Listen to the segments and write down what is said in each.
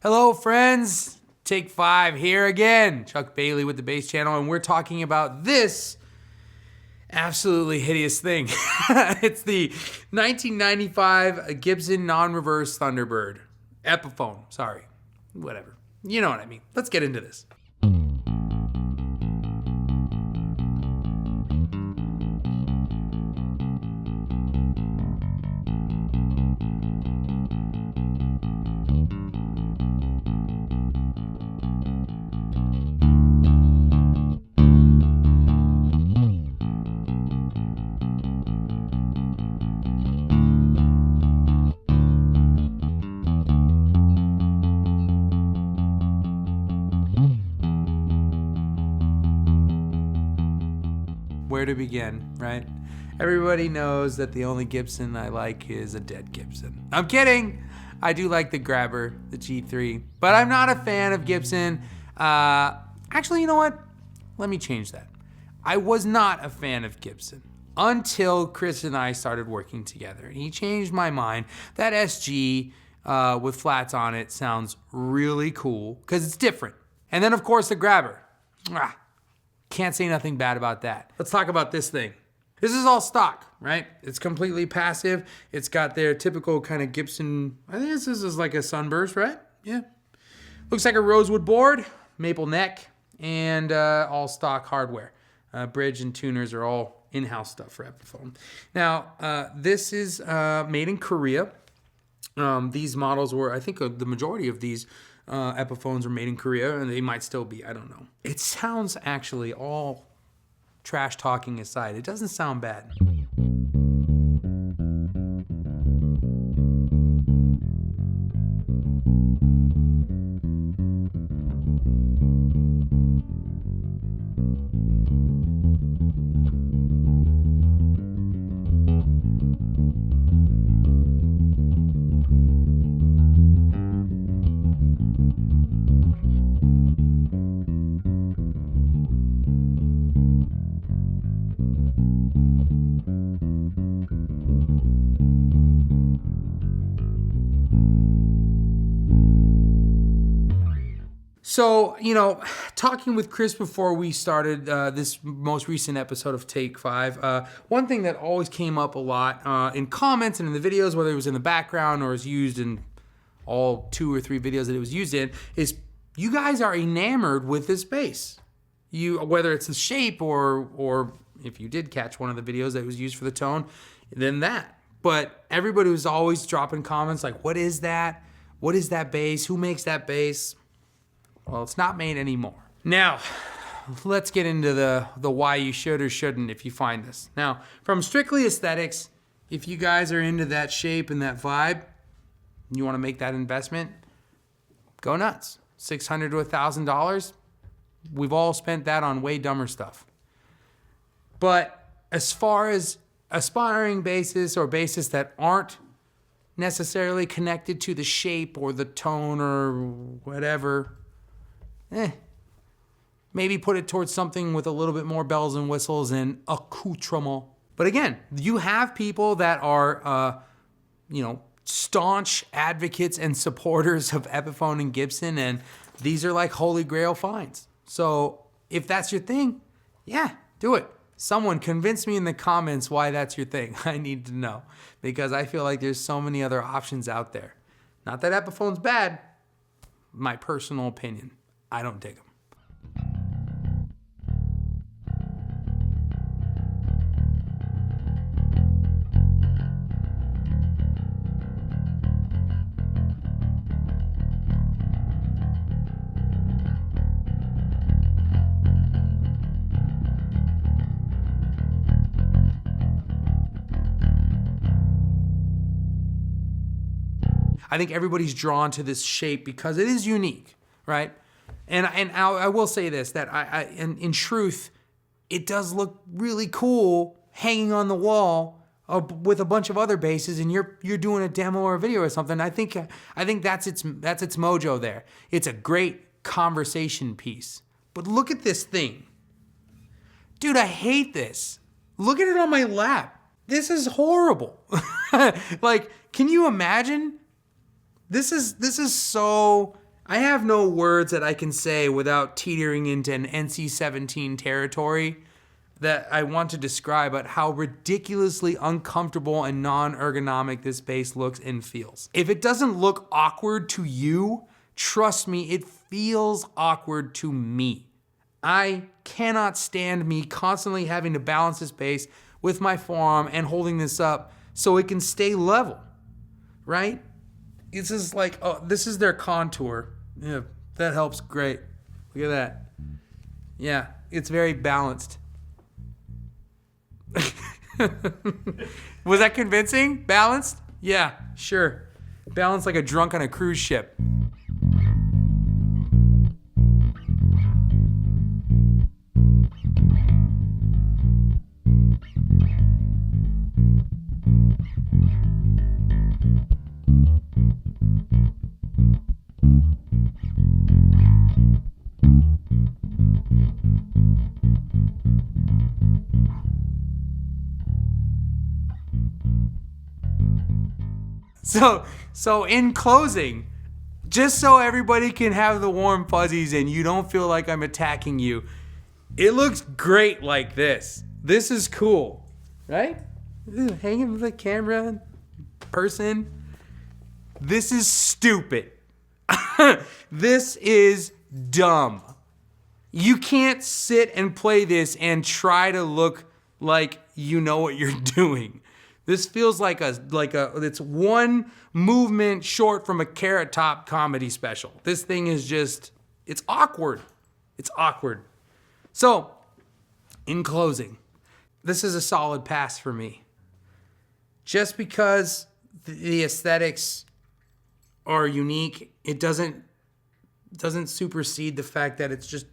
Hello friends, Take 5 here again. Chuck Bailey with the Bass Channel, and we're talking about this absolutely hideous thing. It's the 1995 Gibson non-reverse Thunderbird. Epiphone, sorry, whatever. You know what I mean. Let's get into this. Where to begin, right? Everybody knows that the only Gibson I like is a dead Gibson. I'm kidding. I do like the Grabber, the G3, but I'm not a fan of Gibson. Actually, you know what? Let me change that. I was not a fan of Gibson until Chris and I started working together. And he changed my mind. That SG with flats on it sounds really cool because it's different. And then, of course, the Grabber. Can't say nothing bad about that. Let's talk about this thing. This is all stock, right? It's completely passive. It's got their typical kind of Gibson, I think this is like a Sunburst, right? Yeah. Looks like a rosewood board, maple neck, and all stock hardware. Bridge and tuners are all in-house stuff for Epiphone. Now, this is made in Korea. These models were, I think the majority of these Epiphones are made in Korea, and they might still be, I don't know. It sounds actually, all trash talking aside, it doesn't sound bad. So, talking with Chris before we started this most recent episode of Take 5, one thing that always came up a lot in comments and in the videos, whether it was in the background or was used in all 2 or 3 videos that it was used in, is you guys are enamored with this bass. Whether it's the shape or if you did catch one of the videos that was used for the tone, then that. But everybody was always dropping comments like, what is that? What is that bass? Who makes that bass? Well, it's not made anymore. Now, let's get into the why you should or shouldn't if you find this. Now, from strictly aesthetics, if you guys are into that shape and that vibe, you want to make that investment, go nuts. $600 to $1,000. We've all spent that on way dumber stuff. But as far as aspiring basses or basses that aren't necessarily connected to the shape or the tone or whatever, maybe put it towards something with a little bit more bells and whistles and accoutrement. But again, you have people that are, staunch advocates and supporters of Epiphone and Gibson, and these are like holy grail finds. So if that's your thing, yeah, do it. Someone convince me in the comments why that's your thing. I need to know, because I feel like there's so many other options out there. Not that Epiphone's bad, my personal opinion. I don't dig them. I think everybody's drawn to this shape because it is unique, right? And I will say this, that in truth, it does look really cool hanging on the wall with a bunch of other basses, and you're doing a demo or a video or something. I think that's its mojo there. It's a great conversation piece. But look at this thing. Dude, I hate this. Look at it on my lap. This is horrible. Like, can you imagine? This is so I have no words that I can say without teetering into an NC-17 territory that I want to describe at how ridiculously uncomfortable and non-ergonomic this bass looks and feels. If it doesn't look awkward to you, trust me, it feels awkward to me. I cannot stand me constantly having to balance this bass with my forearm and holding this up so it can stay level, right? This is like, oh, this is their contour. Yeah, that helps great. Look at that. Yeah, it's very balanced. Was that convincing? Balanced? Yeah, sure. Balanced like a drunk on a cruise ship. So in closing, just so everybody can have the warm fuzzies and you don't feel like I'm attacking you, it looks great like this. This is cool, right? Hanging with the camera person. This is stupid. This is dumb. You can't sit and play this and try to look like you know what you're doing. This feels like it's one movement short from a Carrot Top comedy special. This thing is just, it's awkward. It's awkward. So, in closing, this is a solid pass for me. Just because the aesthetics are unique, it doesn't supersede the fact that it's just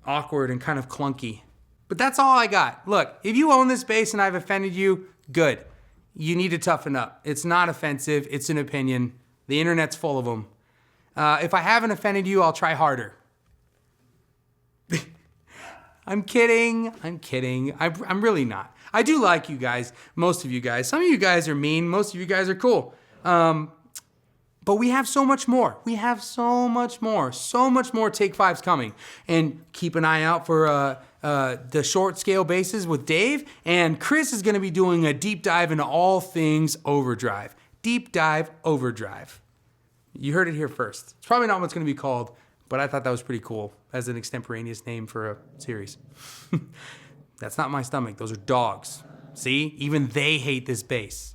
awkward and kind of clunky. But that's all I got. Look, if you own this bass and I've offended you, good. You need to toughen up. It's not offensive. It's an opinion. The internet's full of them. If I haven't offended you, I'll try harder. I'm kidding. I'm really not. I do like you guys. Most of you guys. Some of you guys are mean. Most of you guys are cool. But we have so much more. We have so much more. So much more Take Fives coming. And keep an eye out for the short scale basses with Dave. And Chris is going to be doing a deep dive into all things overdrive. Deep dive overdrive. You heard it here first. It's probably not what it's going to be called, but I thought that was pretty cool as an extemporaneous name for a series. That's not my stomach. Those are dogs. See? Even they hate this bass.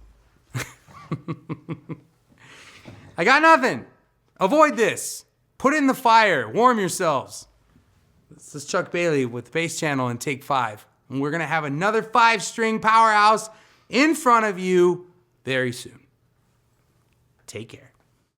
I got nothing. Avoid this. Put it in the fire. Warm yourselves. This is Chuck Bailey with the Bass Channel and Take 5. And we're going to have another 5-string powerhouse in front of you very soon. Take care.